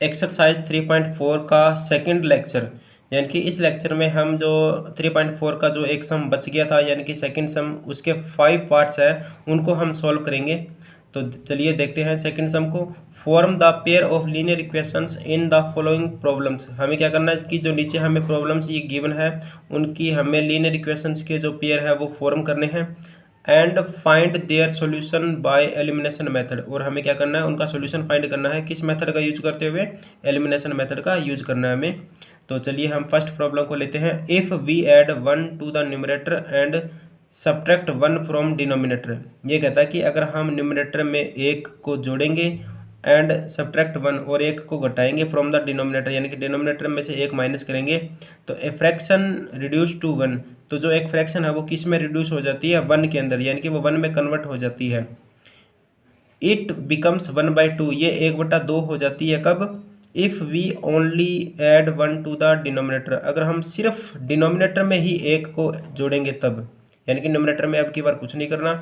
Exercise 3.4 का second lecture, यानी कि इस लेक्चर में हम जो 3.4 का जो एक सम बच गया था यानी कि सेकंड सम, उसके 5 पार्ट्स हैं उनको हम सॉल्व करेंगे। तो चलिए देखते हैं सेकंड सम को। Form the pair of linear equations in the following problems. हमें क्या करना है कि जो नीचे हमें प्रॉब्लम्स ये गिवन है उनकी हमें लीनियर इक्वेशंस के जो पेयर है वो फॉर्म करने हैं। And find their solution by elimination method, और हमें क्या करना है उनका सॉल्यूशन फाइंड करना है किस मेथड का यूज करते हुए, एलिमिनेशन मेथड का यूज करना है हमें। तो चलिए हम फर्स्ट प्रॉब्लम को लेते हैं। If we add 1 to the numerator and subtract 1 from denominator. ये कहता है कि अगर हम न्यूमरेटर में एक को जोड़ेंगे एंड सब्ट्रैक्ट 1 और एक को घटाएंगे फ्रॉम द डिनोमिनेटर, यानी कि डिनोमिनेटर में से एक माइनस करेंगे तो ए फ्रैक्शन रिड्यूस टू 1। तो जो एक फ्रैक्शन है वो किस में रिड्यूस हो जाती है, 1 के अंदर, यानी कि वो 1 में कन्वर्ट हो जाती है। इट बिकम्स 1/2, ये 1/2 हो जाती है कब, if we only add 1 to the denominator, अगर हम सिर्फ डिनोमिनेटर में ही एक को जोड़ेंगे तब, यानी कि न्यूमरेटर में अब की बार कुछ नहीं करना।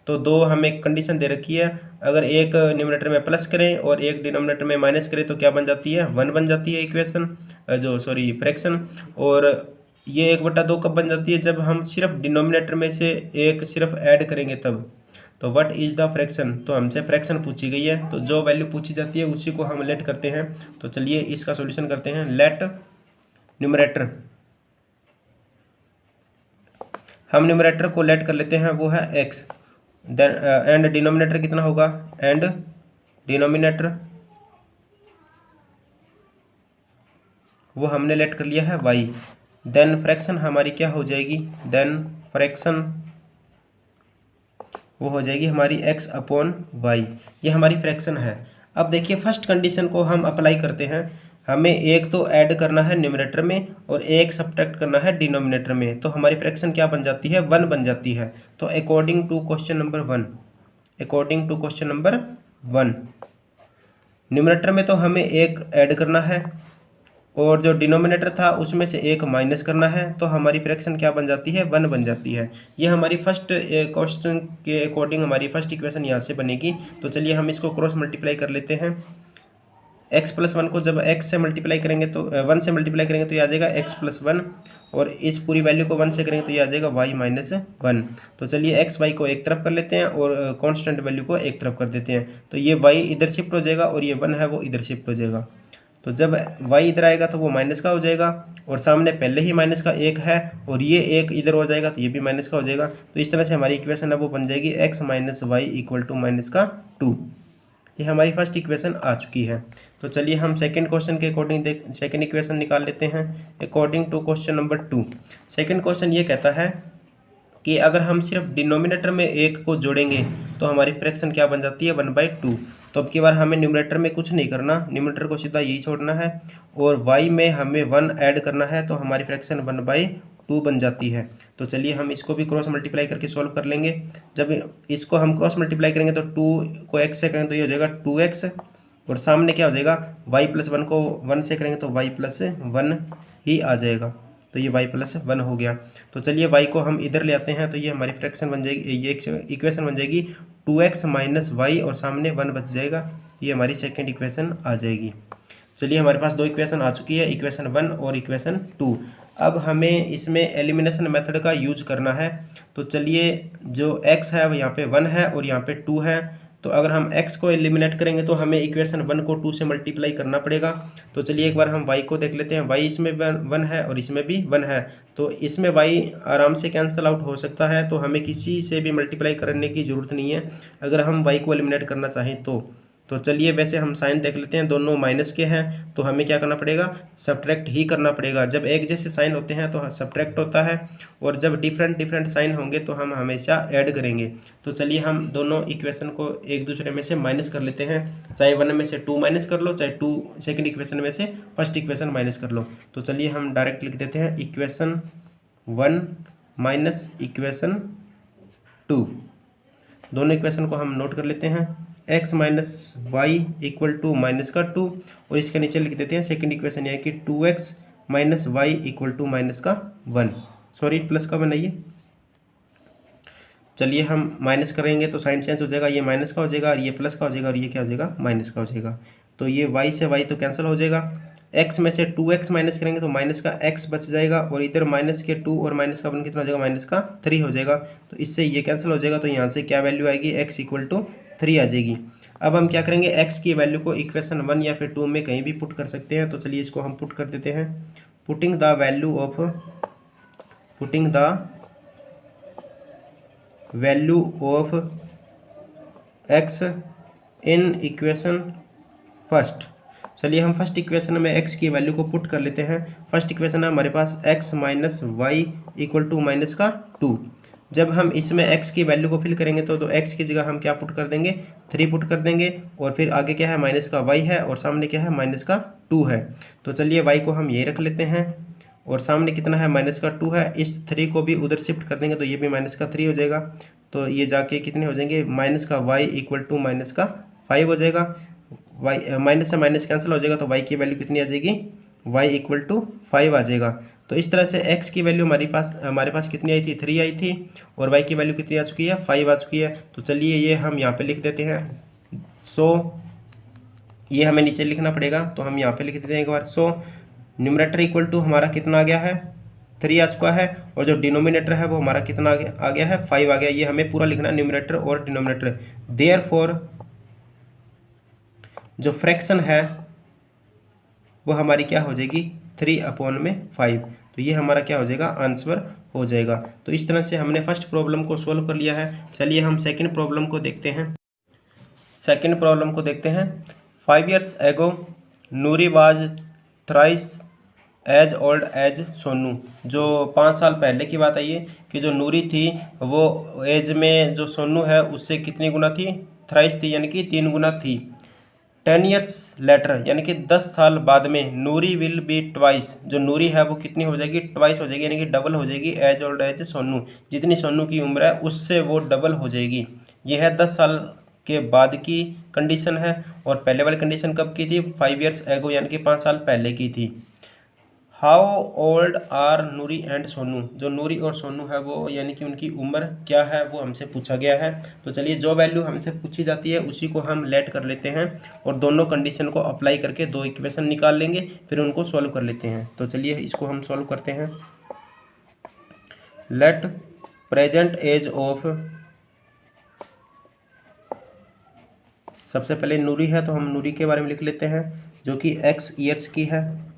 तो दो हमें कंडीशन दे रखी है, अगर एक न्यूमरेटर में प्लस करें और एक डिनोमिनेटर में माइनस करें तो क्या बन जाती है, 1 बन जाती है इक्वेशन, जो सॉरी फ्रैक्शन। और ये 1/2 कब बन जाती है, जब हम सिर्फ डिनोमिनेटर में से एक सिर्फ ऐड करेंगे तब। तो व्हाट इज द फ्रैक्शन, तो हमसे फ्रैक्शन पूछी गई है, तो जो वैल्यू पूछी जाती है उसी को हम लेट करते हैं। तो चलिए इसका सॉल्यूशन करते हैं। लेट न्यूमरेटर, हम न्यूमरेटर को लेट कर लेते हैं, वो है x, देन एंड डिनोमिनेटर कितना होगा, एंड डिनोमिनेटर वो हमने लेट कर लिया है y। देन फ्रैक्शन हमारी क्या हो जाएगी, देन फ्रैक्शन वो हो जाएगी हमारी x/y, ये हमारी फ्रैक्शन है। अब देखिए फर्स्ट कंडीशन को हम अप्लाई करते हैं, हमें एक तो ऐड करना है न्यूमरेटर में और एक सब्ट्रैक्ट करना है डिनोमिनेटर में, तो हमारी फ्रैक्शन क्या बन जाती है, 1 बन जाती है। तो according to question number 1, according to question number 1, numerator में तो हमें एक ऐड करना है और जो डिनोमिनेटर था उसमें से एक माइनस करना है, तो हमारी फ्रैक्शन क्या बन जाती है, 1 बन जाती है। ये हमारी फर्स्ट क्वेश्चन के अकॉर्डिंग हमारी फर्स्ट इक्वेशन यहाँ से बनेगी। तो चलिए हम इसको क्रॉस मल्टीप्लाई कर लेते हैं। x+1 को जब x से मल्टीप्लाई करेंगे तो 1 से मल्टीप्लाई करेंगे तो ये आ जाएगा x+1, और इस पूरी वैल्यू को 1 से करेंगे तो ये आ जाएगा y-1। तो चलिए x y को एक तरफ कर लेते हैं और कांस्टेंट वैल्यू को एक तरफ कर देते हैं, तो ये y इधर शिफ्ट हो जाएगा और ये 1 है वो इधर शिफ्ट हो जाएगा। तो जब y इधर आएगा तो वो माइनस का हो जाएगा, और सामने पहले ही माइनस का एक है और ये एक इधर हो जाएगा तो ये भी माइनस का हो जाएगा। तो इस तरह से हमारी इक्वेशन है वो बन जाएगी x - y = -2। ये हमारी फर्स्ट इक्वेशन आ चुकी है। तो चलिए हम सेकंड क्वेश्चन के अकॉर्डिंग सेकंड इक्वेशन निकाल लेते हैं according to question number 2। Second question ये कहता है कि अगर हम सिर्फ डिनोमिनेटर में एक को जोड़ेंगे तो हमारी फ्रैक्शन क्या बन जाती है, 1/2। तो अब की बार हमें न्यूमरेटर में कुछ नहीं करना, न्यूमरेटर को सीधा यही छोड़ना है और y में हमें 1 ऐड करना है, तो हमारी फ्रैक्शन 1/2 बन जाती है। तो चलिए हम इसको भी क्रॉस मल्टीप्लाई करके सॉल्व कर लेंगे। जब इसको हम क्रॉस मल्टीप्लाई करेंगे तो 2 को x से करेंगे तो ये हो जाएगा 2x, और सामने क्या हो जाएगा, y+1 को 1 से करेंगे तो y+1 ही आ जाएगा, तो ये y+1 हो गया। तो चलिए y को हम इधर ले आते हैं, तो ये हमारी फ्रैक्शन बन जाएगी, ये इक्वेशन बन जाएगी 2x - y और सामने 1 बच जाएगा, ये हमारी सेकंड इक्वेशन आ जाएगी। चलिए हमारे पास दो इक्वेशन आ चुकी है, इक्वेशन 1 और इक्वेशन 2। अब हमें इसमें एलिमिनेशन मेथड का यूज करना है। तो चलिए जो x है वो यहाँ पे 1 है और यहाँ पे 2 है, तो अगर हम x को एलिमिनेट करेंगे तो हमें इक्वेशन 1 को 2 से मल्टीप्लाई करना पड़ेगा। तो चलिए एक बार हम y को देख लेते हैं, y इसमें 1 है और इसमें भी 1 है, तो इसमें y आराम से कैंसिल आउट हो सकता है, तो हमें किसी से भी मल्टीप्लाई करने की ज़रूरत नहीं है अगर हम y को एलिमिनेट करना चाहें तो चलिए वैसे हम साइन देख लेते हैं, दोनों माइनस के हैं तो हमें क्या करना पड़ेगा, सब्ट्रैक्ट ही करना पड़ेगा। जब एक जैसे साइन होते हैं तो सब्ट्रैक्ट होता है, और जब डिफरेंट साइन होंगे तो हम हमेशा ऐड करेंगे। तो चलिए हम दोनों इक्वेशन को एक दूसरे में से माइनस कर लेते हैं, चाहे 1 में से 2 माइनस कर लो, चाहे 2 सेकेंड इक्वेशन में से फर्स्ट इक्वेशन माइनस कर लो। तो चलिए हम डायरेक्ट लिख देते हैं इक्वेशन 1 माइनस इक्वेशन 2। दोनों इक्वेशन को हम नोट कर लेते हैं, x - y = -2, और इसके नीचे लिख देते हैं सेकंड इक्वेशन, यानी कि 2x - y = -1, सॉरी प्लस का बनाइए। चलिए हम माइनस करेंगे तो साइन चेंज हो जाएगा, ये माइनस का हो जाएगा और ये प्लस का हो जाएगा और ये क्या हो जाएगा, माइनस का हो जाएगा। तो ये y से y तो कैंसिल हो जाएगा। x में से 2x माइनस करेंगे तो माइनस का x बच जाएगा, और इधर माइनस के 2 और माइनस का 1 कितना हो जाएगा, माइनस का 3 हो जाएगा। तो इससे ये कैंसिल हो जाएगा, तो यहाँ से क्या वैल्यू आएगी, x इक्वल टू 3 आ जाएगी। अब हम क्या करेंगे, x की वैल्यू को इक्वेशन 1 या फिर 2 में कहीं भी पुट कर सकते हैं। तो चलिए इसको हम पुट कर देते हैं। Putting the value of x in equation first. चलिए हम फर्स्ट इक्वेशन में x की वैल्यू को पुट कर लेते हैं। फर्स्ट इक्वेशन है हमारे पास x minus y equal to minus का 2। जब हम इसमें x की वैल्यू को फिल करेंगे तो x की जगह हम क्या पुट कर देंगे, 3 पुट कर देंगे, और फिर आगे क्या है, माइनस का y है, और सामने क्या है, माइनस का 2 है। तो चलिए y को हम यही रख लेते हैं, और सामने कितना है, माइनस का 2 है। इस 3 को भी उधर शिफ्ट कर देंगे तो ये भी माइनस का 3 हो जाएगा। तो ये जाके कितने हो जाएंगे, माइनस का y इक्वल टू माइनस का 5 हो जाएगा। y माइनस से माइनस कैंसिल हो जाएगा, तो y की वैल्यू कितनी आ जाएगी, y इक्वल टू 5 आ जाएगा। तो इस तरह से x की वैल्यू हमारे पास कितनी आई थी, 3 आई थी, और y की वैल्यू कितनी आ चुकी है, 5 आ चुकी है। तो चलिए ये हम यहाँ पे लिख देते हैं। ये हमें नीचे लिखना पड़ेगा, तो हम यहाँ पे लिख देते हैं एक बार। न्यूमरेटर इक्वल टू हमारा कितना आ गया है, 3 आ चुका है, और जो डिनोमिनेटर है वो हमारा कितना आ गया है, 5 आ गया। ये हमें पूरा लिखना है, न्यूमरेटर और डिनोमिनेटर। देयरफॉर जो फ्रैक्शन है वो हमारी क्या हो जाएगी, 3/5। तो ये हमारा क्या हो जाएगा, आंसर हो जाएगा। तो इस तरह से हमने फर्स्ट प्रॉब्लम को सॉल्व कर लिया है। चलिए हम सेकंड प्रॉब्लम को देखते हैं। 5 years ago Noori was thrice as old as Sonu. जो 5 साल पहले की बात है ये, कि जो नूरी थी वो एज में जो सोनू है उससे कितनी गुना थी, थ्राइस थी, यानी कि 3 गुना थी। 10 years लेटर, यानी कि 10 साल बाद में नूरी विल बी ट्वाइस। जो नूरी है वो कितनी हो जाएगी, ट्वाइस हो जाएगी, यानी कि डबल हो जाएगी एज ओल्ड एज सोनू। जितनी सोनू की उम्र है उससे वो डबल हो जाएगी। यह है 10 साल के बाद की कंडीशन है, और पहले वाली कंडीशन कब की थी, 5 years एगो, यानी कि 5 साल पहले की थी। How old are Noori and Sonu. जो नूरी और सोनू है वो, यानी कि उनकी उम्र क्या है वो हमसे पूछा गया है। तो चलिए जो वैल्यू हमसे पूछी जाती है उसी को हम लेट कर लेते हैं, और दोनों कंडीशन को अप्लाई करके 2 इक्वेशन निकाल लेंगे, फिर उनको सॉल्व कर लेते हैं। तो चलिए इसको हम सॉल्व करते हैं। लेट प्रेजेंट एज ऑफ, सबसे पहले नूरी है तो हम नूरी के बारे में लिख लेते हैं, जो कि x ईयर्स की है।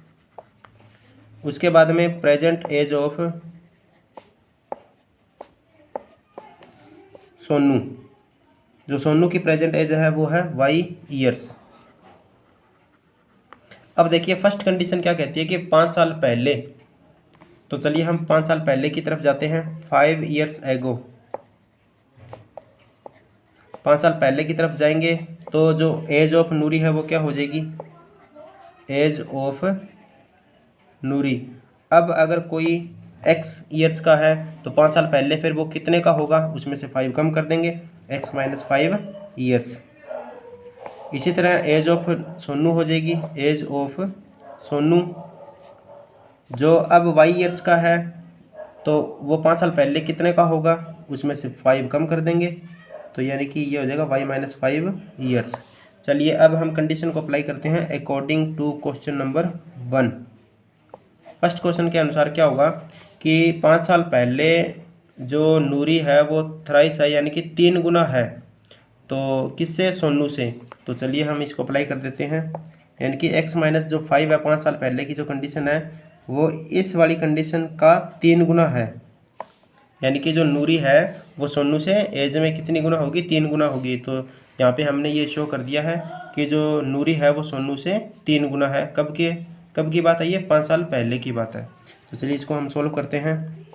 उसके बाद में प्रेजेंट एज ऑफ सोनू। जो सोनू की प्रेजेंट एज है वो है y ईयर्स। अब देखिए फर्स्ट कंडीशन क्या कहती है कि 5 साल पहले। तो चलिए हम 5 साल पहले की तरफ जाते हैं। 5 years एगो, 5 साल पहले की तरफ जाएंगे तो जो एज ऑफ नूरी है वो क्या हो जाएगी, एज ऑफ नूरी। अब अगर कोई x ईयर्स का है तो 5 साल पहले फिर वो कितने का होगा, उसमें से 5 कम कर देंगे, x माइनस 5 ईयर्स। इसी तरह एज ऑफ सोनू हो जाएगी, एज ऑफ सोनू। जो अब y ईयर्स का है तो वो 5 साल पहले कितने का होगा, उसमें से 5 कम कर देंगे, तो यानी कि ये हो जाएगा y माइनस 5 ईयर्स। चलिए अब हम कंडीशन को अप्लाई करते हैं according to question number 1। First question के अनुसार क्या होगा कि 5 साल पहले जो नूरी है वो थ्राइस है, यानी कि 3 गुना है। तो किससे, सोनू से। तो चलिए हम इसको अप्लाई कर देते हैं, यानी कि x माइनस जो 5 है 5 साल पहले की जो कंडीशन है वो इस वाली कंडीशन का 3 गुना है। यानी कि जो नूरी है वो सोनू से एज में कितनी गुना होगी, 3 गुना होगी। तो यहाँ पे हमने ये शो कर दिया है कि जो नूरी है वो सोनू से 3 गुना है। कब की बात है ये, 5 साल पहले की बात है। तो चलिए इसको हम सोल्व करते हैं।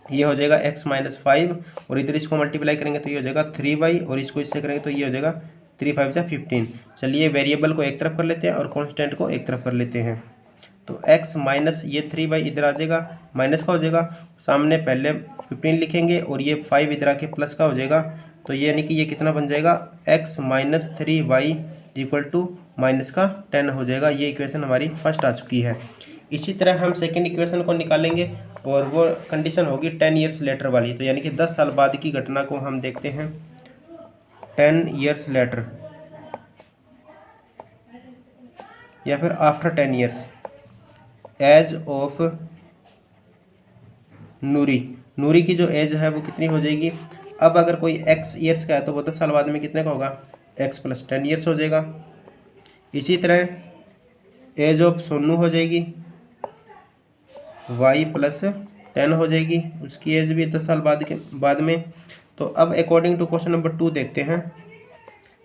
ये हो जाएगा x माइनस 5, और इधर इसको मल्टीप्लाई करेंगे तो ये हो जाएगा 3y, और इसको इससे करेंगे तो ये हो जाएगा 3 5 जा 15। चलिए वेरिएबल को एक तरफ कर लेते हैं और कांस्टेंट को एक तरफ कर लेते हैं। तो x माइनस ये 3y इधर आ जाएगा, माइनस का हो जाएगा, सामने पहले 15 लिखेंगे, और ये 5 इधर आके प्लस का हो जाएगा। तो ये यानी कि ये कितना बन जाएगा, x minus 3y equal to minus का 10 हो जाएगा। ये इक्वेशन हमारी फर्स्ट आ चुकी है। इसी तरह हम सेकेंड इक्वेशन को निकालेंगे, और वो कंडीशन होगी 10 years लेटर वाली। तो यानी कि 10 साल बाद की घटना को हम देखते हैं। 10 years लेटर, या फिर आफ्टर 10 ईयर्स, एज ऑफ नूरी, नूरी की जो एज है वो कितनी हो जाएगी। अब अगर कोई x ईयर्स का है तो वो 10 साल बाद में कितने का होगा, x + 10 ईयर्स हो जाएगा। इसी तरह एज ऑफ सोनू हो जाएगी y + 10 हो जाएगी, उसकी एज भी 10 साल बाद में। तो अब अकॉर्डिंग टू क्वेश्चन नंबर 2 देखते हैं।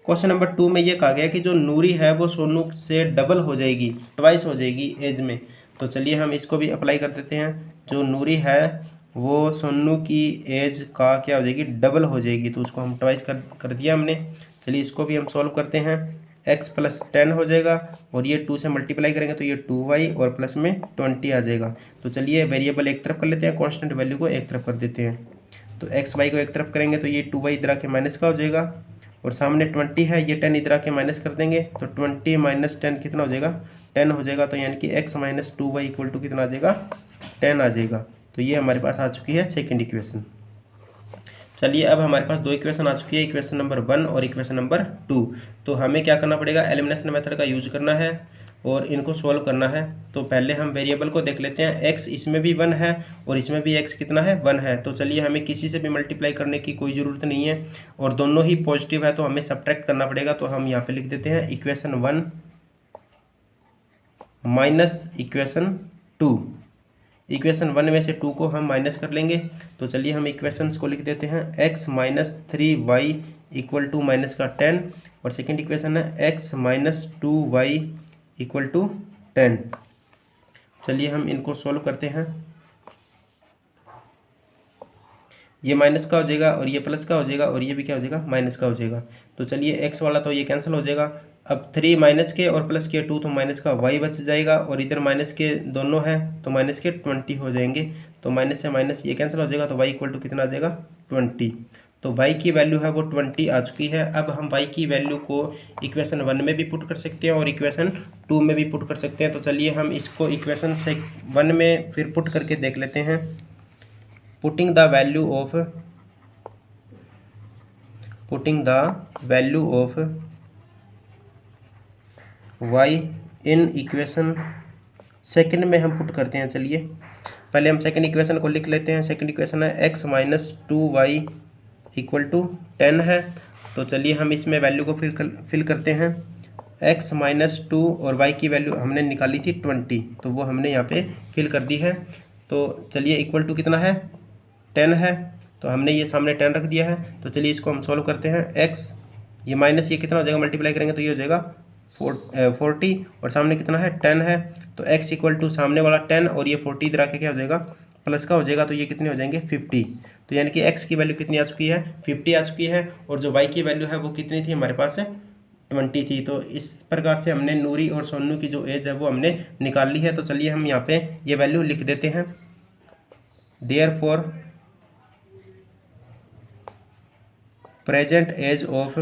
क्वेश्चन नंबर 2 में ये कहा गया कि जो नूरी है वो सोनू से डबल हो जाएगी, ट्वाइस हो जाएगी एज में। तो चलिए हम इसको भी अप्लाई कर देते हैं। जो नूरी है वो सोनू की एज का क्या हो जाएगी, डबल हो जाएगी। तो उसको हम ट्वाइस कर दिया हमने। चलिए इसको भी हम सॉल्व करते हैं। x + 10 हो जाएगा और ये 2 से मल्टीप्लाई करेंगे तो ये 2y और प्लस में 20 आ जाएगा। तो चलिए वेरिएबल एक तरफ कर लेते हैं, कांस्टेंट वैल्यू को एक तरफ कर देते हैं। तो x y को एक तरफ करेंगे तो ये 2y इधर आके माइनस का हो जाएगा और सामने 20 है, ये 10 इधर आके माइनस कर देंगे तो 20 - 10 कितना हो जाएगा, 10 हो जाएगा। तो यानी कि x - 2y = कितना आ जाएगा, 10 आ जाएगा। तो ये हमारे पास आ चुकी है सेकंड इक्वेशन। चलिए अब हमारे पास 2 इक्वेशन आ चुकी है, इक्वेशन नंबर 1 और इक्वेशन नंबर 2। तो हमें क्या करना पड़ेगा, एलिमिनेशन मेथड का यूज करना है और इनको सॉल्व करना है। तो पहले हम वेरिएबल को देख लेते हैं। x इसमें भी 1 है और इसमें भी x कितना है, 1 है। तो चलिए हमें किसी से भी मल्टीप्लाई करने की कोई ज़रूरत नहीं है और दोनों ही पॉजिटिव है तो हमें सब्ट्रैक्ट करना पड़ेगा। तो हम यहाँ पे लिख देते हैं इक्वेशन 1 माइनस इक्वेशन 2। इक्वेशन 1 में से 2 को हम माइनस कर लेंगे। तो चलिए हम इक्वेशंस को लिख देते हैं। x - 3y = माइनस का 10 और सेकंड इक्वेशन है x - 2y = 10। चलिए हम इनको सॉल्व करते हैं। ये माइनस का हो जाएगा और ये प्लस का हो जाएगा और ये भी क्या हो जाएगा, माइनस का हो जाएगा। तो चलिए x वाला तो ये कैंसिल हो जाएगा। अब 3 माइनस के और प्लस के 2 तो माइनस का y बच जाएगा और इधर माइनस के दोनों है तो माइनस के 20 हो जाएंगे। तो माइनस से माइनस ये कैंसिल हो जाएगा तो y = कितना आ जाएगा, 20। तो y की वैल्यू है वो 20 आ चुकी है। अब हम y की वैल्यू को इक्वेशन 1 में भी पुट कर सकते हैं और इक्वेशन 2 में भी पुट कर सकते हैं। तो चलिए हम इसको इक्वेशन 1 में फिर पुट करके देख लेते हैं। putting the value of y in equation second में हम पुट करते हैं। चलिए पहले हम सेकंड इक्वेशन को लिख लेते हैं। सेकंड इक्वेशन है x - 2y = 10 है। तो चलिए हम इसमें वैल्यू को फिल करते हैं। x - 2 और y की वैल्यू हमने निकाली थी 20, तो वो हमने यहाँ पे फिल कर दी है। तो चलिए इक्वल टू कितना है, 10 है। तो हमने ये सामने 10 रख दिया है। तो चलिए इसको हम सॉल्व करते हैं। x ये माइनस ये कितना हो जाएगा, मल्टीप्लाई करेंगे तो ये हो जाएगा 40 और सामने कितना है, 10 है। तो x = सामने वाला 10 और ये 40 इधर आके क्या हो जाएगा, प्लस का हो जाएगा। तो ये कितने हो जाएंगे, 50। तो यानी कि x की वैल्यू कितनी आ चुकी है, 50 आ चुकी है। और जो y की वैल्यू है वो कितनी थी हमारे पास, 20 थी। तो इस प्रकार से हमने नूरी और सोनू की जो एज है वो हमने निकाल ली है। तो चलिए हम यहाँ पे ये वैल्यू लिख देते हैं। देयरफॉर प्रेजेंट एज ऑफ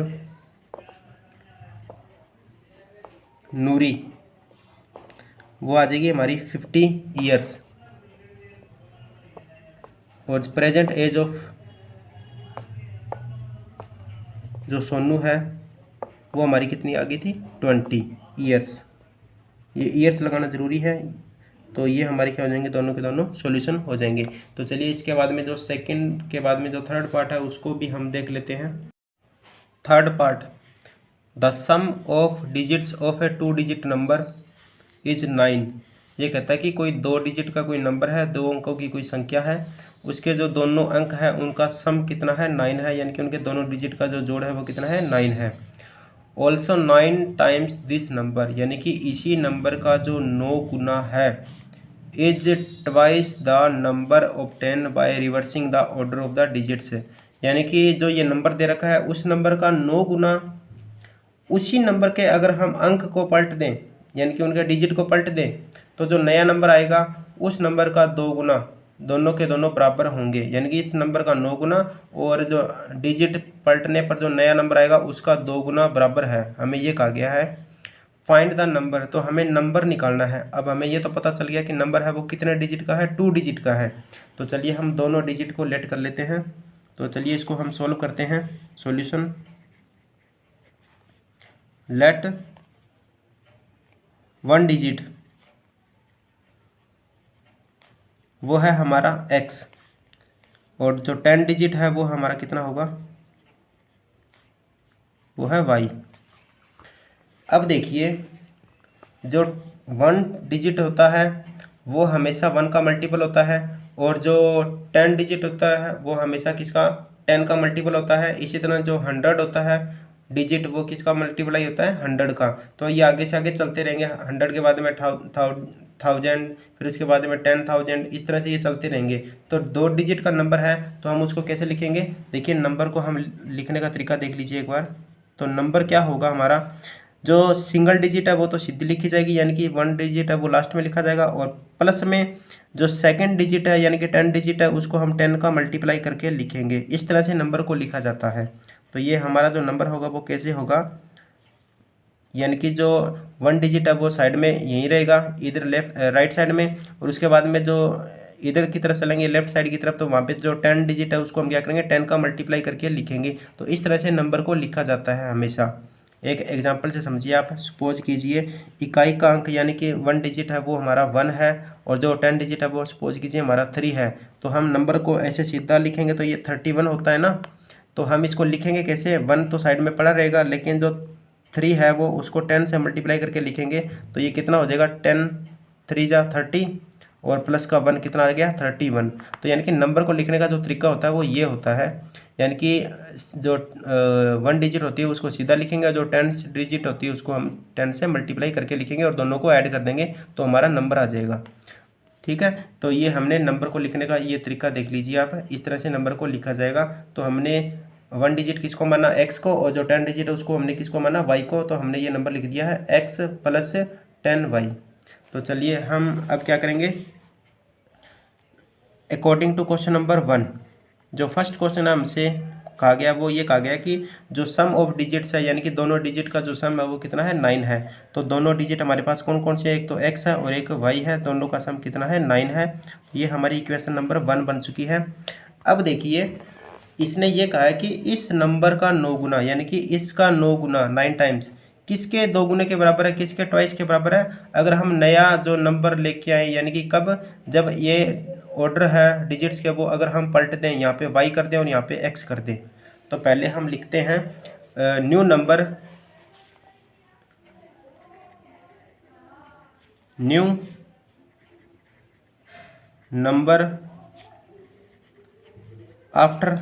नूरी वो आ जाएगी हमारी 50 ईयर्स और प्रेजेंट एज ऑफ जो सोनू है वो हमारी कितनी आ गई थी, 20 ईयर्स। ये ईयर्स लगाना ज़रूरी है। तो ये हमारे क्या हो जाएंगे, दोनों के दोनों सॉल्यूशन हो जाएंगे। तो चलिए इसके बाद में जो सेकंड के बाद में जो थर्ड पार्ट है उसको भी हम देख लेते हैं। Third part, the sum of digits of a 2 digit number is 9। ये कहता है कि कोई 2 डिजिट का कोई नंबर है, 2 अंकों की कोई संख्या है, उसके जो दोनों अंक है उनका सम कितना है, 9 है। यानी कि उनके दोनों डिजिट का जो जोड़ है वो कितना है, 9 है। ऑल्सो 9 टाइम्स दिस नंबर, यानी कि इसी नंबर का जो 9 गुना है, is twice the number obtain by reversing the order of the digits. यानी कि जो ये नंबर दे रखा है उस नंबर का 9 गुना उसी नंबर के अगर हम अंक को पलट दें, यानी कि उनके डिजिट को पलट दें, तो जो नया नंबर आएगा उस नंबर का 2 गुना, दोनों के दोनों बराबर होंगे। यानी कि इस नंबर का 9 गुना और जो डिजिट पलटने पर जो नया नंबर आएगा उसका 2 गुना बराबर है। हमें ये कहा गया है फाइंड द नंबर। तो हमें नंबर निकालना है। अब हमें ये तो पता चल गया कि नंबर है वो कितने डिजिट का है, 2 डिजिट का है। तो चलिए हम दोनों डिजिट को लेट कर लेते हैं। तो चलिए इसको हम सोल्व करते हैं। सॉल्यूशन, लेट 1 डिजिट वो है हमारा x, और जो 10 डिजिट है वो हमारा कितना होगा, वो है y। अब देखिए जो 1 डिजिट होता है वो हमेशा 1 का मल्टीपल होता है, और जो 10 डिजिट होता है वो हमेशा किसका, 10 का मल्टीपल होता है। इसी तरह जो 100 होता है डिजिट वो किसका मल्टीप्लाई होता है, 100 का। तो ये आगे से आगे चलते रहेंगे, 100 के बाद में 1000, फिर उसके बाद में 10,000, इस तरह से ये चलते रहेंगे। तो 2 डिजिट का नंबर है तो हम उसको कैसे लिखेंगे, देखिए नंबर को हम लिखने का तरीका देख लीजिए एक बार। तो नंबर क्या होगा हमारा, जो सिंगल डिजिट है वो तो सीधी लिखी जाएगी, यानी कि 1 डिजिट है वो लास्ट में लिखा जाएगा, और प्लस में जो सेकंड डिजिट है यानी कि 10 डिजिट है उसको हम 10 का मल्टीप्लाई करके लिखेंगे। इस तरह से नंबर को लिखा जाता है। तो ये हमारा जो नंबर होगा वो कैसे होगा, यानी कि जो 1 डिजिट है वो साइड में यहीं रहेगा, इधर लेफ्ट राइट साइड में, और उसके बाद में जो इधर की तरफ चलेंगे लेफ्ट साइड की तरफ, तो वहाँ पे जो 10 डिजिट है उसको हम क्या करेंगे, 10 का मल्टीप्लाई करके लिखेंगे। तो इस तरह से नंबर को लिखा जाता है हमेशा। एक एग्जांपल से समझिए आप, सपोज कीजिए इकाई का अंक यानी कि 1 डिजिट है वो हमारा 1 है, और जो 10 डिजिट है वो सपोज कीजिए हमारा 3 है। तो हम नंबर को ऐसे सीधा लिखेंगे तो ये 31 होता है ना। तो हम इसको लिखेंगे कैसे, 1 तो साइड में पड़ा रहेगा, लेकिन जो 3 है वो उसको 10 से मल्टीप्लाई करके लिखेंगे। तो ये कितना हो जाएगा, 10 3 जा 30, और प्लस का 1 कितना आ गया, 31। तो यानी कि नंबर को लिखने का जो तरीका होता है वो ये होता है, यानी कि जो 1 डिजिट होती है उसको सीधा लिखेंगे, और जो 10 डिजिट होती है उसको हम 10 से मल्टीप्लाई करके लिखेंगे, और दोनों को ऐड कर देंगे तो हमारा नंबर आ जाएगा। ठीक है, तो ये हमने नंबर को लिखने का ये तरीका देख लीजिए आप, इस तरह से नंबर को लिखा जाएगा। तो हमने 1 डिजिट किसको माना, x को, और जो 10 डिजिट है उसको हमने किसको माना, y को। तो हमने ये नंबर लिख दिया है x प्लस 10y। तो चलिए हम अब क्या करेंगे, अकॉर्डिंग टू क्वेश्चन नंबर 1, जो फर्स्ट क्वेश्चन है हमसे कहा गया वो ये कहा गया कि जो सम ऑफ डिजिट्स है यानी कि दोनों डिजिट का जो सम है वो कितना है, 9 है। तो दोनों डिजिट हमारे पास कौन कौन से है, एक तो x है और एक y है, दोनों का सम कितना है, 9 है। ये हमारी इक्वेशन नंबर 1 बन चुकी है। अब देखिए इसने ये कहा है कि इस नंबर का 9 गुना यानी कि इसका 9 गुना 9 टाइम्स किसके 2 गुने के बराबर है, किसके ट्वाइस के बराबर है। अगर हम नया जो नंबर लेके आए यानी कि कब, जब ये ऑर्डर है डिजिट्स के वो अगर हम पलट दें, यहाँ पे y कर दें और यहाँ पे x कर दें। तो पहले हम लिखते हैं new number after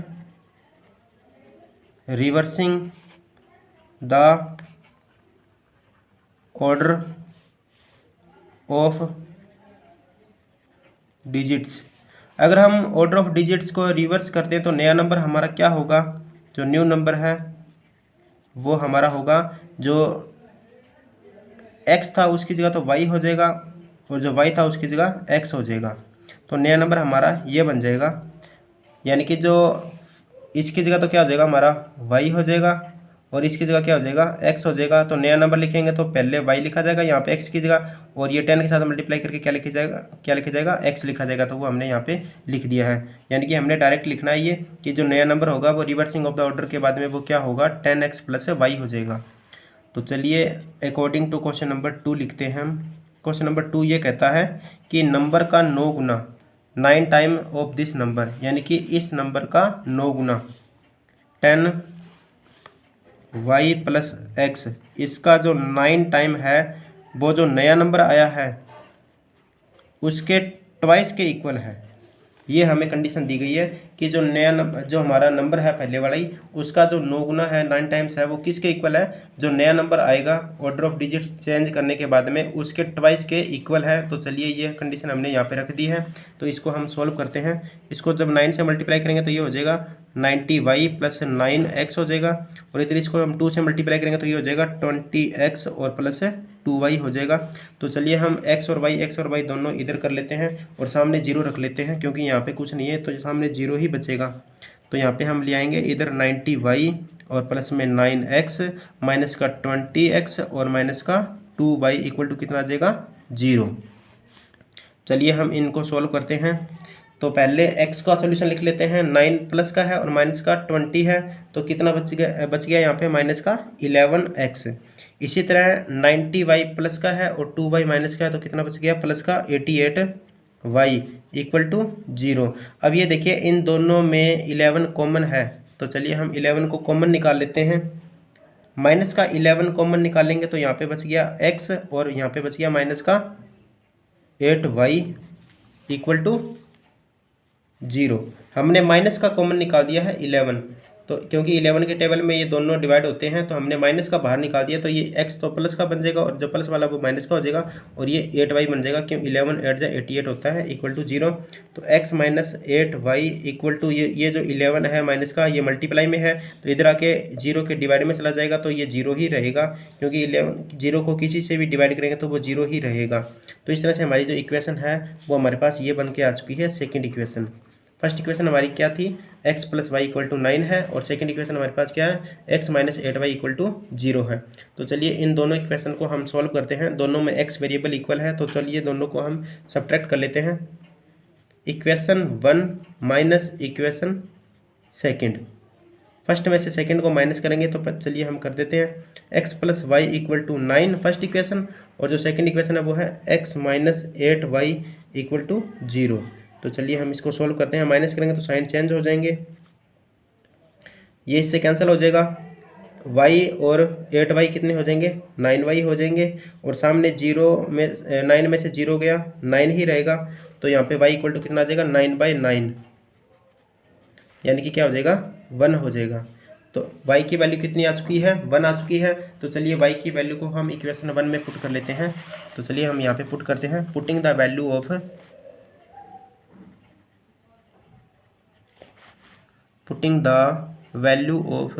reversing the order of digits. अगर हम ऑर्डर ऑफ डिजिट्स को रिवर्स करते हैं तो नया नंबर हमारा क्या होगा, जो न्यू नंबर है वो हमारा होगा, जो x था उसकी जगह तो y हो जाएगा, और जो y था उसकी जगह x हो जाएगा। तो नया नंबर हमारा ये बन जाएगा, यानी कि जो इसकी जगह तो क्या हो जाएगा हमारा y हो जाएगा, और इसकी जगह क्या हो जाएगा, x हो जाएगा। तो नया नंबर लिखेंगे तो पहले y लिखा जाएगा यहाँ पे x की जगह, और ये 10 के साथ मल्टीप्लाई करके क्या लिखा जाएगा x लिखा जाएगा। तो वो हमने यहाँ पे लिख दिया है, यानी कि हमने डायरेक्ट लिखना है ये कि जो नया नंबर होगा वो रिवर्सिंग ऑफ द ऑर्डर के बाद में वो क्या होगा, 10x प्लस y हो जाएगा। तो चलिए अकॉर्डिंग टू क्वेश्चन नंबर 2 लिखते हैं हम। क्वेश्चन नंबर 2 ये कहता है कि नंबर का 9 गुना 9 टाइम ऑफ दिस नंबर, यानी कि इस नंबर का 9 गुना 10y प्लस x, इसका जो 9 टाइम है वो जो नया नंबर आया है उसके ट्वाइस के इक्वल है। ये हमें कंडीशन दी गई है कि जो नया नंबर, जो हमारा नंबर है पहले वाला ही, उसका जो 9 गुना है 9 टाइम्स है वो किसके इक्वल है, जो नया नंबर आएगा ऑर्डर ऑफ डिजिट्स चेंज करने के बाद में उसके ट्वाइस के इक्वल है। तो चलिए ये कंडीशन हमने यहाँ पे रख दी है। तो इसको हम सोल्व करते हैं। इसको जब 9 से मल्टीप्लाई करेंगे तो ये हो जाएगा 90y प्लस 9x हो जाएगा, और इधर इसको हम 2 से मल्टीप्लाई करेंगे तो ये हो जाएगा 20x और प्लस 2y हो जाएगा। तो चलिए हम x और y दोनों इधर कर लेते हैं और सामने 0 रख लेते हैं, क्योंकि यहाँ पे कुछ नहीं है तो सामने 0 ही बचेगा। तो यहाँ पे हम ले आएंगे इधर 90y और प्लस में 9x माइनस का 20x और माइनस का 2y इक्वल टू कितना आ जाएगा, 0। चलिए हम इनको सॉल्व करते हैं। तो पहले x का सोल्यूशन लिख लेते हैं, 9 प्लस का है और माइनस का 20 है, तो कितना बच गया यहाँ पे, माइनस का 11x। इसी तरह 90y प्लस का है और 2y माइनस का है, तो कितना बच गया प्लस का 88y इक्वल टू 0। अब ये देखिए इन दोनों में 11 कॉमन है, तो चलिए हम 11 को कॉमन निकाल लेते हैं। माइनस का 11 कॉमन निकालेंगे तो यहाँ पे बच गया x और यहाँ पे बच गया माइनस का 8y इक्वल टू 0। हमने माइनस का कॉमन निकाल दिया है 11, तो क्योंकि 11 के टेबल में ये दोनों डिवाइड होते हैं तो हमने माइनस का बाहर निकाल दिया, तो ये x तो प्लस का बन जाएगा और जो प्लस वाला वो माइनस का हो जाएगा और ये 8y बन जाएगा, क्यों 11 8 जा 88 होता है इक्वल टू 0। तो x minus 8y equal to ये जो 11 है माइनस का ये मल्टीप्लाई में है, तो इधर आके 0 के डिवाइड में चला जाएगा तो ये 0 ही रहेगा, क्योंकि 11 0 को किसी से भी डिवाइड करेंगे तो वो 0 ही रहेगा। तो इस तरह से हमारी जो इक्वेशन है वो हमारे पास ये बन के आ चुकी है सेकेंड इक्वेशन। फर्स्ट इक्वेशन हमारी क्या थी, x plus y equal to 9 है, और सेकंड इक्वेशन हमारे पास क्या है, x minus 8y equal to 0 है। तो चलिए इन दोनों इक्वेशन को हम सॉल्व करते हैं। दोनों में x वेरिएबल इक्वल है, तो चलिए दोनों को हम सब्ट्रैक्ट कर लेते हैं। Equation 1 minus equation second, first में से सेकेंड को माइनस करेंगे तो चलिए हम कर देते हैं x plus y equal to 9 first equation, और जो सेकेंड इक्वेशन है वो है x minus 8y equal to 0। तो चलिए हम इसको सोल्व करते हैं। माइनस करेंगे तो साइन चेंज हो जाएंगे, ये इससे कैंसिल हो जाएगा, y और 8y कितने हो जाएंगे 9y हो जाएंगे, और सामने 0 में 9 में से 0 गया 9 ही रहेगा, तो यहाँ पे y इक्वल टू कितना आ जाएगा 9/9, यानी कि क्या हो जाएगा 1 हो जाएगा। तो y की वैल्यू कितनी आ चुकी है 1 आ चुकी है। तो चलिए y की वैल्यू को हम इक्वेशन 1 में पुट कर लेते हैं। तो चलिए हम यहाँ पे पुट करते हैं, putting the value of putting the value of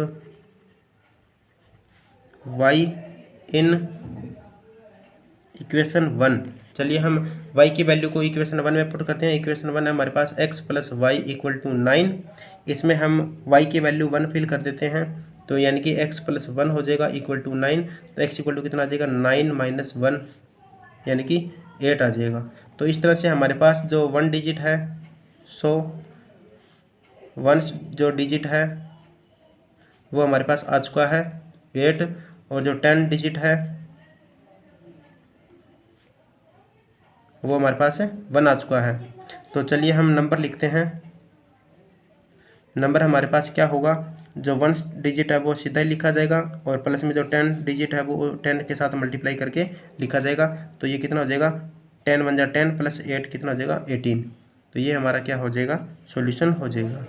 y in equation 1। चलिए हम y की वैल्यू को इक्वेशन 1 में पुट करते हैं। इक्वेशन 1 है हमारे पास x plus y equal to 9, इसमें हम y की वैल्यू 1 फिल कर देते हैं, तो यानी कि x प्लस 1 हो जाएगा इक्वल टू 9, तो x इक्वल टू कितना आ जाएगा 9 माइनस 1 यानी कि 8 आ जाएगा। तो इस तरह से हमारे पास जो 1 डिजिट है, सो 1 जो डिजिट है वो हमारे पास आ चुका है 8, और जो 10 डिजिट है वो हमारे पास 1 आ चुका है। तो चलिए हम नंबर लिखते हैं। नंबर हमारे पास क्या होगा, जो 1 डिजिट है वो सीधा ही लिखा जाएगा, और प्लस में जो 10 डिजिट है वो 10 के साथ मल्टीप्लाई करके लिखा जाएगा। तो ये कितना हो जाएगा 10 1 जा 10 प्लस 8 कितना हो जाएगा 18। तो ये हमारा क्या हो जाएगा सॉल्यूशन हो जाएगा।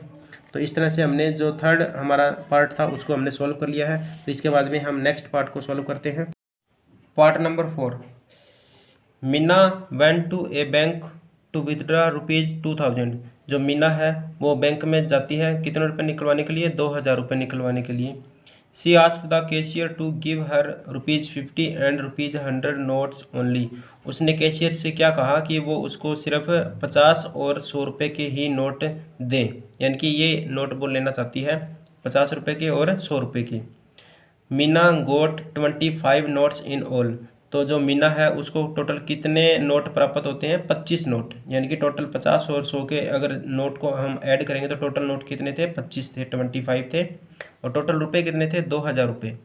तो इस तरह से हमने जो थर्ड हमारा पार्ट था उसको हमने सॉल्व कर लिया है। तो इसके बाद में हम नेक्स्ट पार्ट को सॉल्व करते हैं। Part number 4, Meena went to a bank to withdraw ₹2000। जो मीना है वो बैंक में जाती है कितने रुपये निकलवाने के लिए, 2000 रुपये निकलवाने के लिए। She asked the cashier to give her ₹50 and ₹100 notes only. उसने कैशियर से क्या कहा कि वो उसको सिर्फ 50 और 100 रुपये के ही नोट दें, यानी कि ये नोट वो लेना चाहती है 50 रुपये के और 100 रुपये के। मीना गोट 25 नोट्स इन ऑल। तो जो मीना है उसको टोटल कितने नोट प्राप्त होते हैं 25 नोट, यानी कि टोटल 50 और 100 के अगर नोट को हम ऐड करेंगे तो टोटल नोट कितने थे 25 थे, 25 थे, और टोटल रुपए कितने थे 2000 रुपये।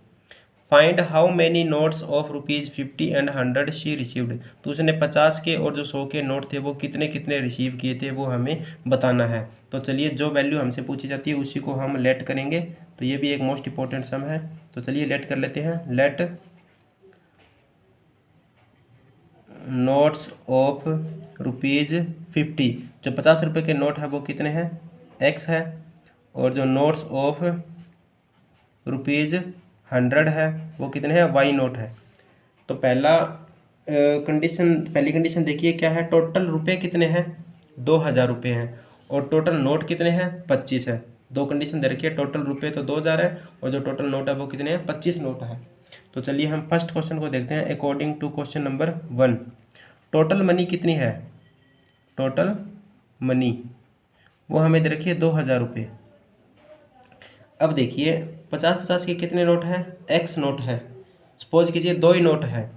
Find how many notes of ₹50 and 100 she received. तो उसने 50 के और जो 100 के नोट थे वो कितने कितने रिसीव किए थे वो हमें बताना है। तो चलिए जो वैल्यू हमसे पूछी जाती है उसी को हम लेट करेंगे, तो ये भी एक मोस्ट इंपॉर्टेंट सम है। तो चलिए लेट कर लेते हैं। लेट नोट्स ऑफ ₹50, जो 50 रुपये के नोट है वो कितने हैं x है, और जो नोट्स ऑफ ₹100 है वो कितने हैं y नोट है। तो पहली कंडीशन देखिए क्या है, टोटल रुपए कितने हैं 2000 रुपये हैं, और टोटल नोट कितने हैं 25 है। दो कंडीशन दे रखी है, टोटल रुपये तो 2000 है और जो टोटल नोट है वो कितने हैं 25 नोट है। तो चलिए हम फर्स्ट क्वेश्चन को देखते हैं। According to question number 1, total money कितनी है, टोटल मनी वो हमें दे रखी है 2000 रुपये। अब देखिए 50-50 के कितने नोट हैं x नोट है, सपोज कीजिए 2 ही नोट है,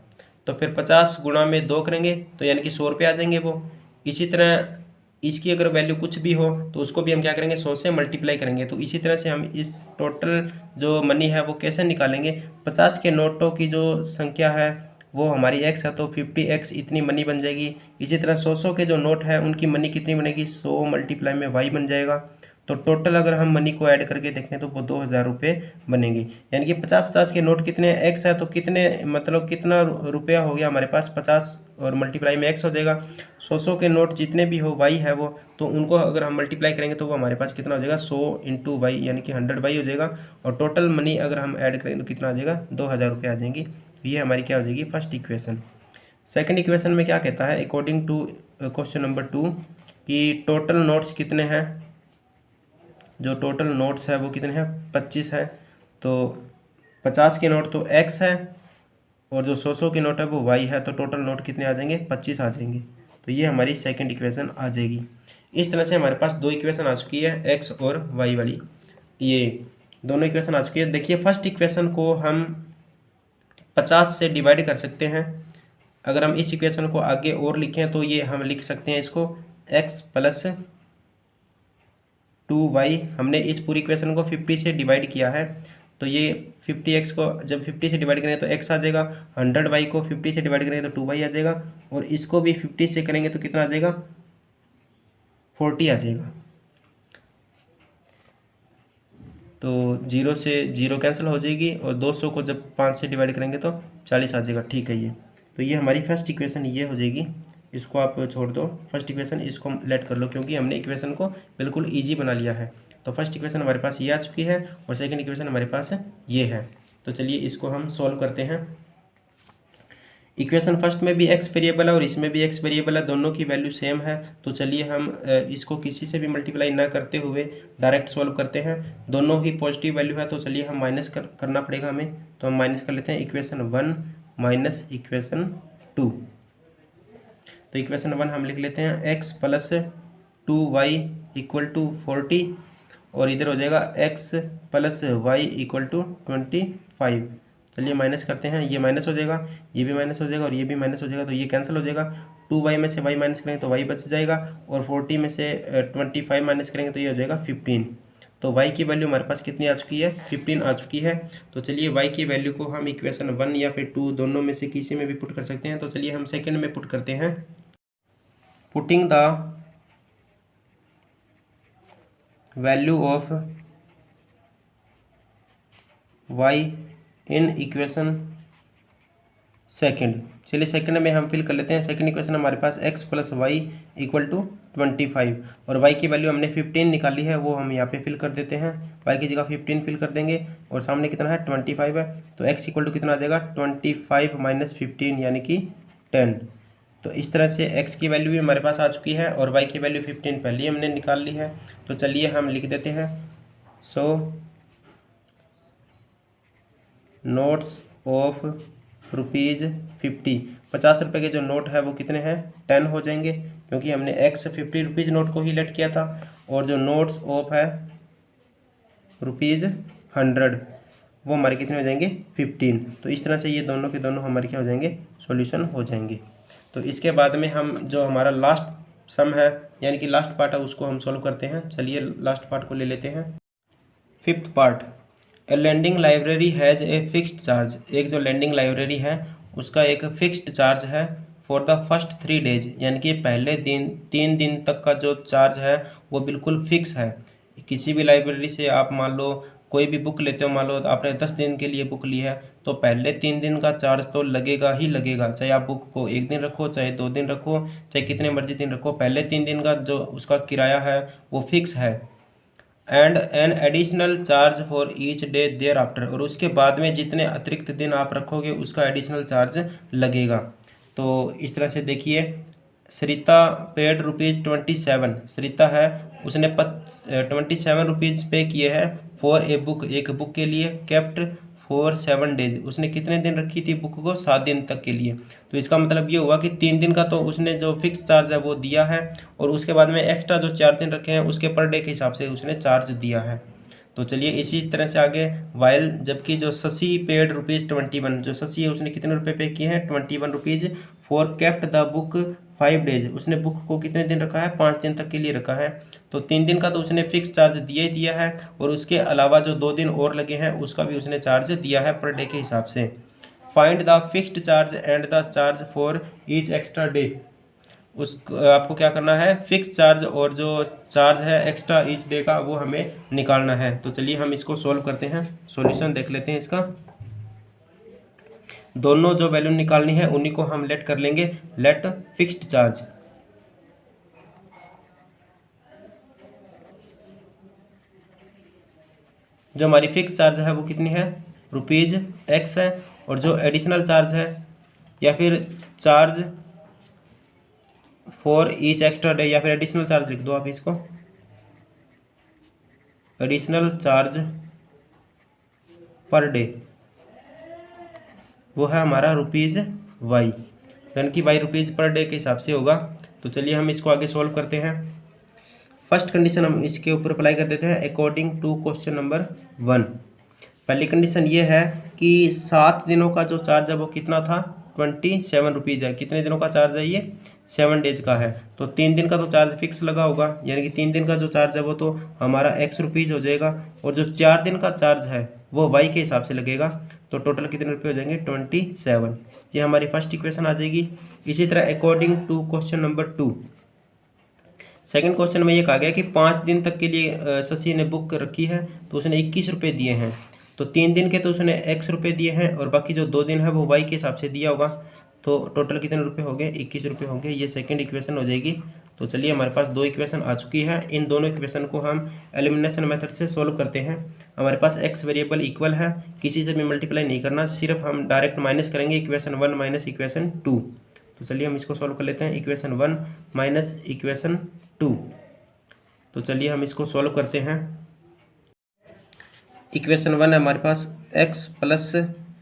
तो फिर 50 गुणा में 2 करेंगे तो यानी कि 100 रुपये आ जाएंगे वो। इसी तरह इसकी अगर वैल्यू कुछ भी हो तो उसको भी हम क्या करेंगे, 100 से मल्टीप्लाई करेंगे। तो इसी तरह से हम इस टोटल जो मनी है वो कैसे निकालेंगे, 50 के नोटों की जो संख्या है वो हमारी x है, तो 50x इतनी मनी बन जाएगी। इसी तरह 100 के जो नोट है उनकी मनी कितनी बनेगी, 100 मल्टीप्लाई में y बन जाएगा। तो टोटल अगर हम मनी को ऐड करके देखें तो वो 2000 रुपये बनेंगे। यानी कि 50-50 के नोट कितने x है, तो कितने मतलब कितना रुपया हो गया हमारे पास, 50 और मल्टीप्लाई में x हो जाएगा। 100 के नोट जितने भी हो y है वो, तो उनको अगर हम मल्टीप्लाई करेंगे तो वो हमारे पास कितना हो जाएगा, 100 इंटू वाई यानी कि 100 हो जाएगा। और टोटल मनी अगर हम ऐड करेंगे तो कितना आ जाएगा, 2000 रुपये आ जाएंगी। ये हमारी क्या हो जाएगी, फर्स्ट इक्वेशन। सेकंड इक्वेशन में क्या कहता है, अकॉर्डिंग टू क्वेश्चन नंबर 2 कि टोटल नोट्स कितने हैं, जो टोटल नोट्स है वो कितने हैं, 25 है। तो 50 के नोट तो x है और जो 100 के नोट है वो y है, तो टोटल नोट कितने आ जाएंगे, 25 आ जाएंगे। तो ये हमारी सेकंड इक्वेशन आ जाएगी। इस तरह से हमारे पास दो इक्वेशन आ चुकी है, x और y वाली, ये दोनों इक्वेशन आ चुकी है। देखिए फर्स्ट इक्वेशन को हम 50 से डिवाइड कर सकते हैं। अगर हम इस इक्वेशन को आगे और लिखें तो ये हम लिख सकते हैं इसको x प्लस 2y। हमने इस पूरी इक्वेशन को 50 से डिवाइड किया है, तो ये 50x को जब 50 से डिवाइड करेंगे तो x आ जाएगा, 100y को 50 से डिवाइड करेंगे तो 2y आ जाएगा, और इसको भी 50 से करेंगे तो कितना आ जाएगा, 40 आ जाएगा। तो 0 से 0 कैंसिल हो जाएगी, और 200 को जब 5 से डिवाइड करेंगे तो 40 आ जाएगा। ठीक है, ये तो ये हमारी फर्स्ट इक्वेशन ये हो जाएगी। इसको आप छोड़ दो, फर्स्ट इक्वेशन इसको लेट कर लो, क्योंकि हमने इक्वेशन को बिल्कुल ईजी बना लिया है। तो फर्स्ट इक्वेशन हमारे पास ये आ चुकी है और सेकंड इक्वेशन हमारे पास ये है। तो चलिए इसको हम सॉल्व करते हैं। इक्वेशन फर्स्ट में भी x वेरिएबल है और इसमें भी x वेरिएबल है, दोनों की वैल्यू सेम है। तो चलिए हम इसको किसी से भी मल्टीप्लाई ना करते हुए डायरेक्ट सॉल्व करते हैं। दोनों ही पॉजिटिव वैल्यू है, तो चलिए हम माइनस करना पड़ेगा हमें। तो हम माइनस कर लेते हैं इक्वेशन 1 माइनस इक्वेशन 2। तो इक्वेशन 1 हम लिख लेते हैं x plus 2y equal to 40, और इधर हो जाएगा x plus y equal to 25। चलिए माइनस करते हैं, ये माइनस हो जाएगा, ये भी माइनस हो जाएगा और ये भी माइनस हो जाएगा, तो ये कैंसिल हो जाएगा। 2y में से y माइनस करेंगे तो y बच जाएगा, और 40 में से 25 माइनस करेंगे तो ये हो जाएगा 15। तो y की वैल्यू हमारे पास कितनी आ चुकी है, 15 आ चुकी है। तो चलिए y की वैल्यू को हम इक्वेशन 1 या फिर 2 दोनों में से किसी में भी पुट कर सकते हैं। तो चलिए हम सेकेंड में पुट करते हैं। Putting the value of y in equation second. चलिए सेकंड में हम फिल कर लेते हैं। सेकंड इक्वेशन हमारे पास x plus y equal to 25, और y की वैल्यू हमने 15 निकाली है, वो हम यहाँ पे फिल कर देते हैं। y की जगह 15 फिल कर देंगे, और सामने कितना है 25 है, तो x इक्वल टू कितना आ जाएगा 25 माइनस 15 यानी कि 10। तो इस तरह से x की वैल्यू भी हमारे पास आ चुकी है और y की वैल्यू 15 पहले ही हमने निकाल ली है। तो चलिए हम लिख देते हैं, सो नोट्स ऑफ रुपीज़ 50, 50 रुपये के जो नोट है वो कितने हैं, 10 हो जाएंगे, क्योंकि हमने x 50 रुपीज़ नोट को ही लेट किया था, और जो नोट्स ऑफ है रुपीज़ 100 वो हमारे कितने हो जाएंगे 15। तो इस तरह से ये दोनों के दोनों हमारे क्या हो जाएंगे, सॉल्यूशन हो जाएंगे। तो इसके बाद में हम जो हमारा लास्ट सम है यानी कि लास्ट पार्ट है उसको हम सॉल्व करते हैं। चलिए लास्ट पार्ट को ले लेते हैं। Fifth part, a lending library has a fixed charge. एक जो लैंडिंग लाइब्रेरी है उसका एक फिक्स्ड चार्ज है फॉर द फर्स्ट 3 डेज, यानी कि पहले 3 दिन तक का जो चार्ज है वो बिल्कुल फिक्स है। किसी भी लाइब्रेरी से आप मान लो कोई भी बुक लेते हो, मान लो आपने 10 दिन के लिए बुक ली है, तो पहले 3 दिन का चार्ज तो लगेगा ही लगेगा, चाहे आप बुक को 1 दिन रखो, चाहे 2 दिन रखो, चाहे कितने मर्जी दिन रखो, पहले 3 दिन का जो उसका किराया है वो फिक्स है। And an additional charge for each day thereafter, और उसके बाद में जितने अतिरिक्त दिन आप रखोगे उसका एडिशनल चार्ज लगेगा। तो इस तरह से देखिए, सरिता पेड ₹27, सरिता है उसने 27 रुपीज़ पे किए हैं फॉर ए बुक, एक बुक के लिए, केप्ट फॉर 7 डेज, उसने कितने दिन रखी थी बुक को, 7 दिन तक के लिए। तो इसका मतलब ये हुआ कि 3 दिन का तो उसने जो फिक्स चार्ज है वो दिया है, और उसके बाद में एक्स्ट्रा जो 4 दिन रखे हैं उसके पर डे के हिसाब से उसने चार्ज दिया है। तो चलिए इसी तरह से आगे, वाइल जबकि जो शशि पेड ₹21, जो शशि है उसने कितने रुपए पे किए हैं 21 rupees for kept the book 5 days, उसने बुक को कितने दिन रखा है, 5 दिन तक के लिए रखा है। तो 3 दिन का तो उसने फिक्स चार्ज दिया ही दिया है, और उसके अलावा जो 2 दिन और लगे हैं उसका भी उसने चार्ज दिया है पर डे के हिसाब से। Find the fixed charge and the charge for each extra day. उस आपको क्या करना है, फिक्स चार्ज और जो चार्ज है एक्स्ट्रा ईच डे का वो हमें निकालना है। तो चलिए हम इसको सोल्व करते हैं, सॉल्यूशन देख लेते हैं इसका। दोनों जो वैल्यू निकालनी है उन्हीं को हम लेट कर लेंगे, लेट फिक्स्ड चार्ज। जो हमारी फिक्स चार्ज है वो कितनी है, ₹x है, और जो एडिशनल चार्ज है या फिर charge for each extra day, या फिर एडिशनल चार्ज लिख दो आप इसको, एडिशनल चार्ज पर डे, वो है हमारा ₹y, यानी कि ₹y पर डे के हिसाब से होगा। तो चलिए हम इसको आगे सोल्व करते हैं। फर्स्ट कंडीशन हम इसके ऊपर अप्लाई कर देते हैं अकॉर्डिंग टू क्वेश्चन नंबर 1। पहली कंडीशन ये है कि 7 दिनों का जो चार्ज है वो कितना था, ₹27 है। कितने दिनों का चार्ज है ये, 7 डेज का है। तो 3 दिन का तो चार्ज फिक्स लगा होगा, यानी कि 3 दिन का जो चार्ज है वो तो हमारा ₹x हो जाएगा, और जो 4 दिन का चार्ज है वो y के हिसाब से लगेगा। तो टोटल कितने रुपये हो जाएंगे, 27। ये हमारी फर्स्ट इक्वेशन आ जाएगी। इसी तरह according to question number 2, second question में ये कहा गया कि 5 दिन तक के लिए शशि ने बुक रखी है, तो उसने 21 रुपये दिए हैं। तो 3 दिन के तो उसने x रुपये दिए हैं, और बाकी जो 2 दिन है वो y के हिसाब से दिया होगा। तो टोटल कितने रुपये हो गए, 21 रुपये हो गए। ये सेकंड इक्वेशन हो जाएगी। तो चलिए हमारे पास 2 इक्वेशन आ चुकी है। इन दोनों इक्वेशन को हम एलिमिनेशन मेथड से सोल्व करते हैं। हमारे पास x वेरिएबल इक्वल है, किसी से भी मल्टीप्लाई नहीं करना, सिर्फ हम डायरेक्ट माइनस करेंगे इक्वेशन 1 माइनस इक्वेशन 2। तो चलिए हम इसको सोल्व कर लेते हैं, इक्वेशन 1 माइनस इक्वेशन 2। तो चलिए हम इसको सोल्व करते हैं। इक्वेशन 1 है हमारे पास x plus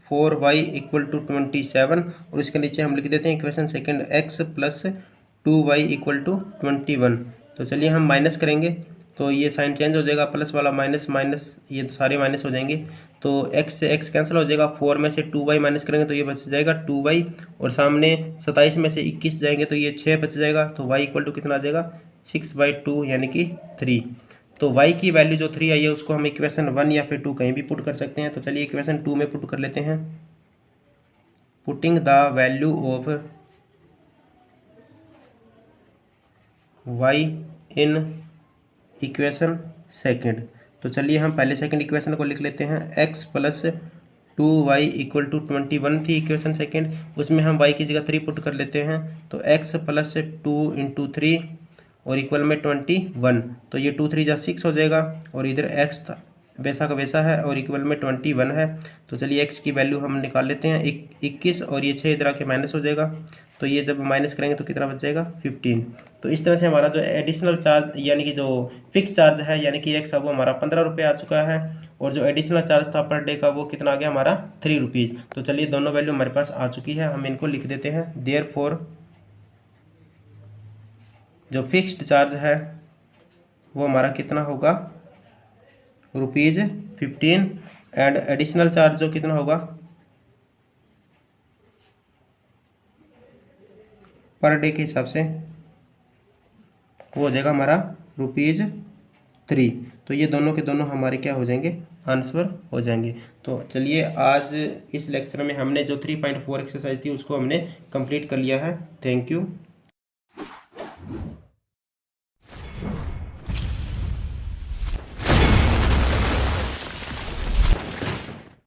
4y equal to 27, और इसके नीचे हम लिख देते हैं equation second x plus 2y equal to 21। तो चलिए हम माइनस करेंगे, तो ये साइन चेंज हो जाएगा, प्लस वाला माइनस माइनस, ये तो सारे माइनस हो जाएंगे। तो x से x कैंसिल हो जाएगा, 4 में से 2y माइनस करेंगे तो ये बच जाएगा 2y, और सामने 27 में से 21 जाएंगे तो ये 6 बच जाएगा। तो y इक्वल टू कितना आ जाएगा, 6/2 यानी कि 3। तो y की वैल्यू जो 3 आई है उसको हम इक्वेशन 1 या फिर 2 कहीं भी पुट कर सकते हैं। तो चलिए इक्वेशन 2 में पुट कर लेते हैं। Putting the value of y in equation second. तो चलिए हम पहले सेकंड इक्वेशन को लिख लेते हैं, x plus 2y equal to 21 थी इक्वेशन सेकंड, उसमें हम y की जगह 3 पुट कर लेते हैं। तो x प्लस 2 इंटू 3 और इक्वल में 21, तो ये 2 3 जा 6 हो जाएगा, और इधर x वैसा का वैसा है और इक्वल में 21 है। तो चलिए x की वैल्यू हम निकाल लेते हैं, 21, और ये 6 इधर आके माइनस हो जाएगा। तो ये जब माइनस करेंगे तो कितना बच जाएगा, 15। तो इस तरह से हमारा जो एडिशनल चार्ज यानी कि जो फिक्स चार्ज है यानी कि x है वो हमारा 15 रुपये आ चुका है, और जो एडिशनल चार्ज था पर डे का वो कितना आ गया हमारा, ₹3। तो चलिए दोनों वैल्यू हमारे पास आ चुकी है, हम इनको लिख देते हैं। देयरफॉर जो फिक्स्ड चार्ज है वो हमारा कितना होगा, ₹15, एंड एडिशनल चार्ज जो कितना होगा पर डे के हिसाब से वो हो जाएगा हमारा ₹3। तो ये दोनों के दोनों हमारे क्या हो जाएंगे, आंसर हो जाएंगे। तो चलिए आज इस लेक्चर में हमने जो 3.4 एक्सरसाइज थी उसको हमने कंप्लीट कर लिया है। Thank you.